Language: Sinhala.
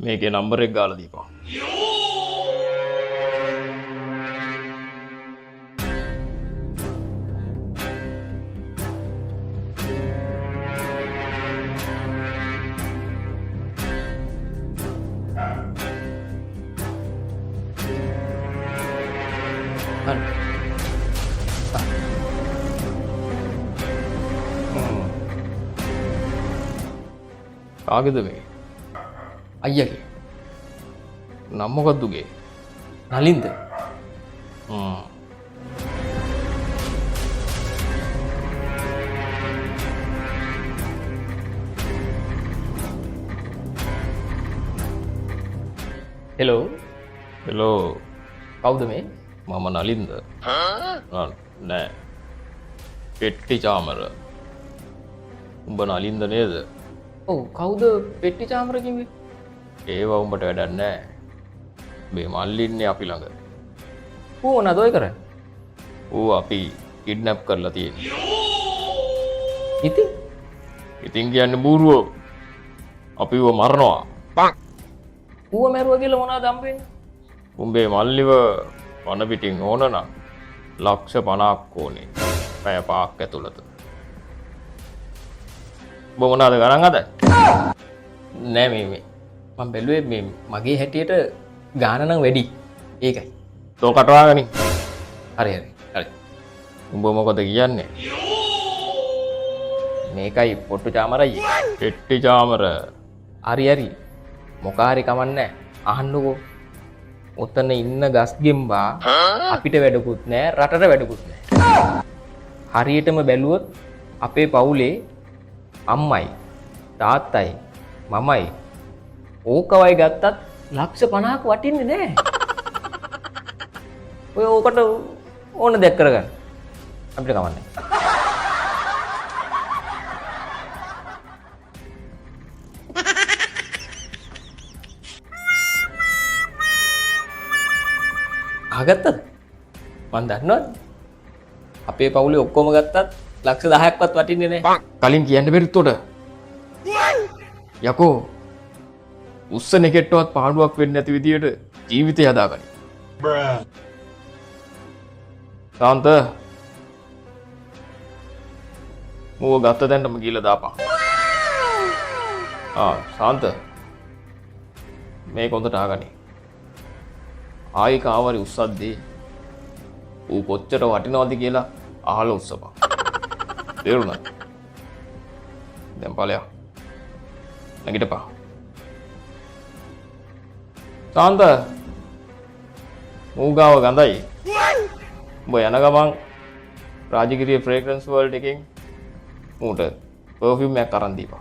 මේකේ නම්බර් එක ගාලා දීපන්. කාගෙද මේ? අයියගේ නම් මොකක්ද උගේ? නලින්ද හෙලෝ හෙලෝ කවුද මේ? මම නලින්ද? නෑ. පෙට්ටි චාමර. උඹ නලින්ද නේද? ඔව් කවුද පෙට්ටි චාමර කිව්වේ? ඒව උඹට වැඩක් නෑ. මේ මල්ලින්නේ අපි ළඟ. ඌ මොනවද ඔය කරන්නේ? ඌ අපි කිඩ්නැප් කරලා තියෙන්නේ. ඉතින් කියන්නේ බූරුවෝ. අපිව මරනවා. ඌව මැරුවා කියලා මොනවද හම්බෙන්නේ? උඹේ මල්ලිව වන පිටින් ඕන නම් ලක්ෂ 50ක් ඕනේ. පැය 5ක් ඇතුළත. උඹ මොනවද ගණන් හදන්නේ? නෑ මේ මම බැලුවේ මේ මගේ හැටියට ගාන නම් වැඩි. ඒකයි. තෝ කටවාගනි. හරි. උඹ මොකද කියන්නේ? මේකයි පොට්ටු චාමරයි. පෙට්ටි චාමර. හරි. මොකාරි කමන්නේ අහන්නකෝ. ඔතන ඉන්න ගස් ගෙම්බා අපිට වැඩකුත් නෑ රටට වැඩකුත් නෑ. හරියටම බැලුවොත් අපේ පවුලේ අම්මයි තාත්තයි මමයි ඕකවයි ගත්තත් ලක්ෂ 50ක් වටින්නේ නෑ. ඔය ඕකට ඕන දෙයක් කරගන්න. අපිට කමන්නේ. ආගත්තද? මන් දන්නවද? අපේ පවුලේ ඔක්කොම ගත්තත් ලක්ෂ 10ක්වත් වටින්නේ නෑ. කලින් කියන්න බැරිත් උඩ. යකෝ උස්සන එකටවත් පාඩුවක් වෙන්නේ නැති විදියට ජීවිතය හදාගනි. සාන්ත මූව ගත්ත දැන්නම ගිහලා දාපන්. සාන්ත මේක හොඳට අහගනි. ආයි කාවරි උස්සද්දී ඌ කොච්චර වටිනවද කියලා අහලා උස්සපන්. තේරුණාද? දැන් ඵලයක්. නැගිටපන්. සාන්ත මූගාව ගඳයි. උඹ යන ගමන් රාජගිරිය ෆ්‍රේග්‍රන්ස් වර්ල්ඩ් එකෙන් මූට පර්ෆියුම් එකක් අරන් දීපන්.